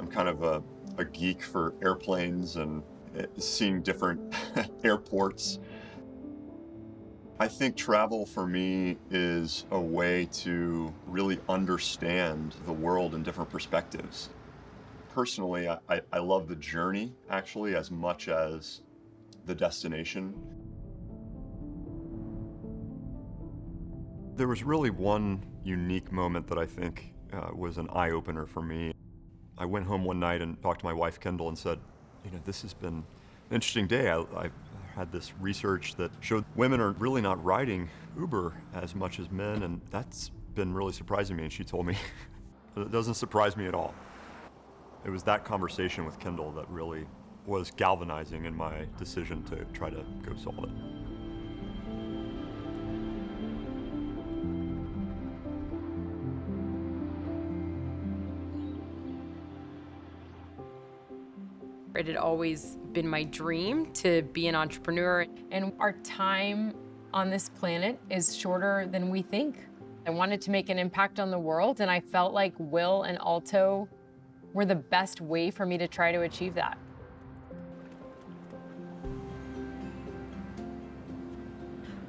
kind of a geek for airplanes and seeing different airports. I think travel for me is a way to really understand the world in different perspectives. Personally, I love the journey actually as much as the destination. There was really one unique moment that I think was an eye-opener for me. I went home one night and talked to my wife, Kendall, and said, this has been an interesting day. I had this research that showed women are really not riding Uber as much as men, and that's been really surprising me. And she told me, it doesn't surprise me at all. It was that conversation with Kendall that really was galvanizing in my decision to try to go solve it. It had always been my dream to be an entrepreneur. And our time on this planet is shorter than we think. I wanted to make an impact on the world, and I felt like Will and Alto were the best way for me to try to achieve that.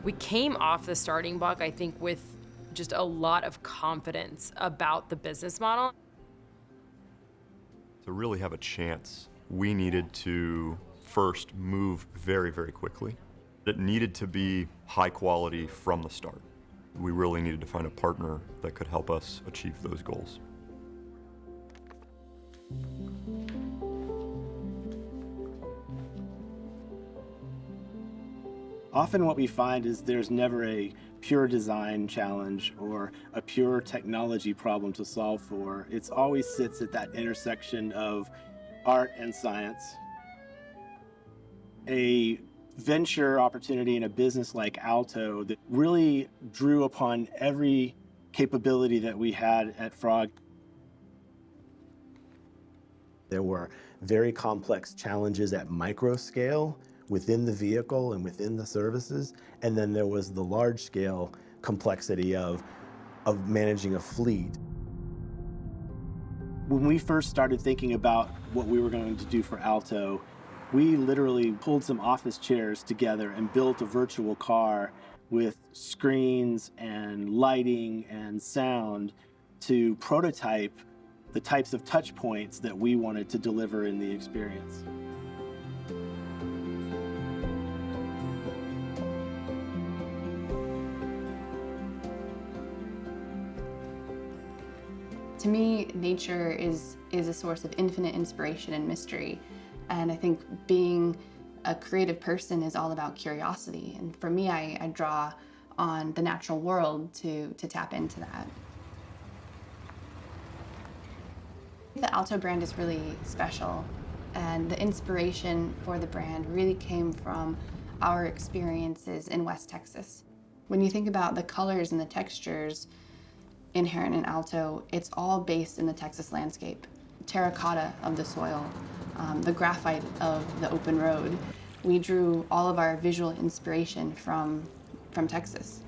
We came off the starting block, I think, with just a lot of confidence about the business model. To really have a chance, we needed to first move very, very quickly. It needed to be high quality from the start. We really needed to find a partner that could help us achieve those goals. Often what we find is there's never a pure design challenge or a pure technology problem to solve for. It always sits at that intersection of art and science. A venture opportunity in a business like Alto that really drew upon every capability that we had at Frog. There were very complex challenges at micro scale within the vehicle and within the services, and then there was the large scale complexity of managing a fleet. When we first started thinking about what we were going to do for Alto, we literally pulled some office chairs together and built a virtual car with screens and lighting and sound to prototype the types of touch points that we wanted to deliver in the experience. To me, nature is a source of infinite inspiration and mystery. And I think being a creative person is all about curiosity. And for me, I draw on the natural world to tap into that. The Alto brand is really special, and the inspiration for the brand really came from our experiences in West Texas. When you think about the colors and the textures inherent in Alto, it's all based in the Texas landscape. Terracotta of the soil, the graphite of the open road. We drew all of our visual inspiration from Texas.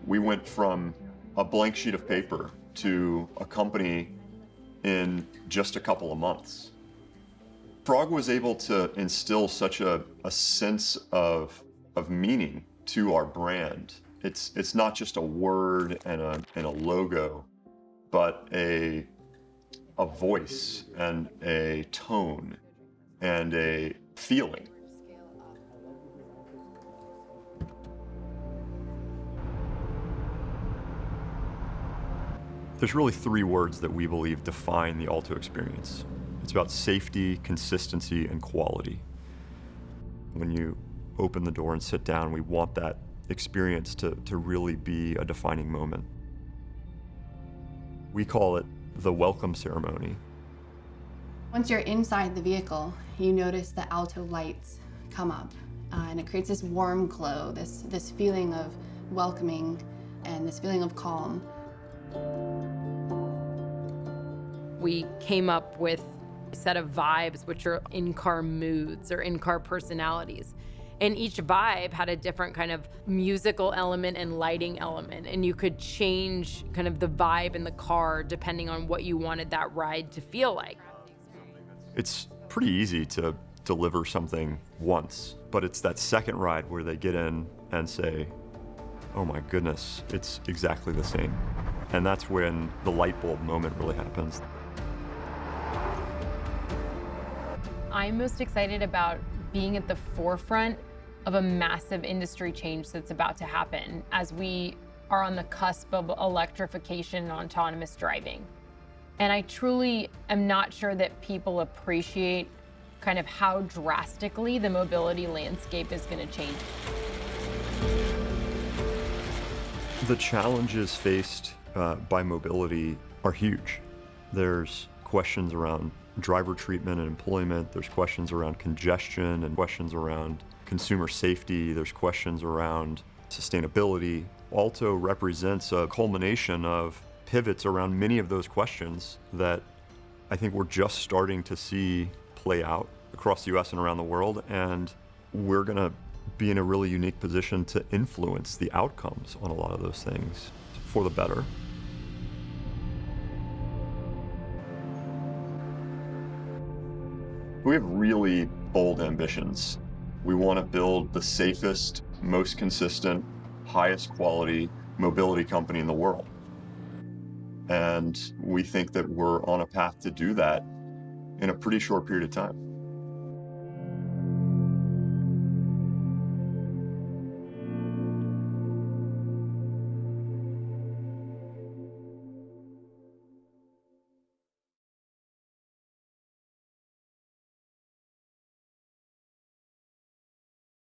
We went from a blank sheet of paper to a company in just a couple of months. Frog was able to instill such a sense of meaning to our brand. It's not just a word and a logo, but a voice and a tone and a feeling. There's really three words that we believe define the Alto experience. It's about safety, consistency, and quality. When you open the door and sit down, we want that experience to really be a defining moment. We call it the welcome ceremony. Once you're inside the vehicle, you notice the Alto lights come up, and it creates this warm glow, this feeling of welcoming and this feeling of calm. We came up with a set of vibes, which are in-car moods or in-car personalities. And each vibe had a different kind of musical element and lighting element. And you could change kind of the vibe in the car depending on what you wanted that ride to feel like. It's pretty easy to deliver something once, but it's that second ride where they get in and say, oh my goodness, it's exactly the same. And that's when the light bulb moment really happens. I'm most excited about being at the forefront of a massive industry change that's about to happen as we are on the cusp of electrification and autonomous driving. And I truly am not sure that people appreciate kind of how drastically the mobility landscape is going to change. The challenges faced by mobility are huge. There's questions around driver treatment and employment. There's questions around congestion and questions around consumer safety. There's questions around sustainability. Alto represents a culmination of pivots around many of those questions that I think we're just starting to see play out across the US and around the world. And we're going to be in a really unique position to influence the outcomes on a lot of those things for the better. We have really bold ambitions. We want to build the safest, most consistent, highest quality mobility company in the world. And we think that we're on a path to do that in a pretty short period of time.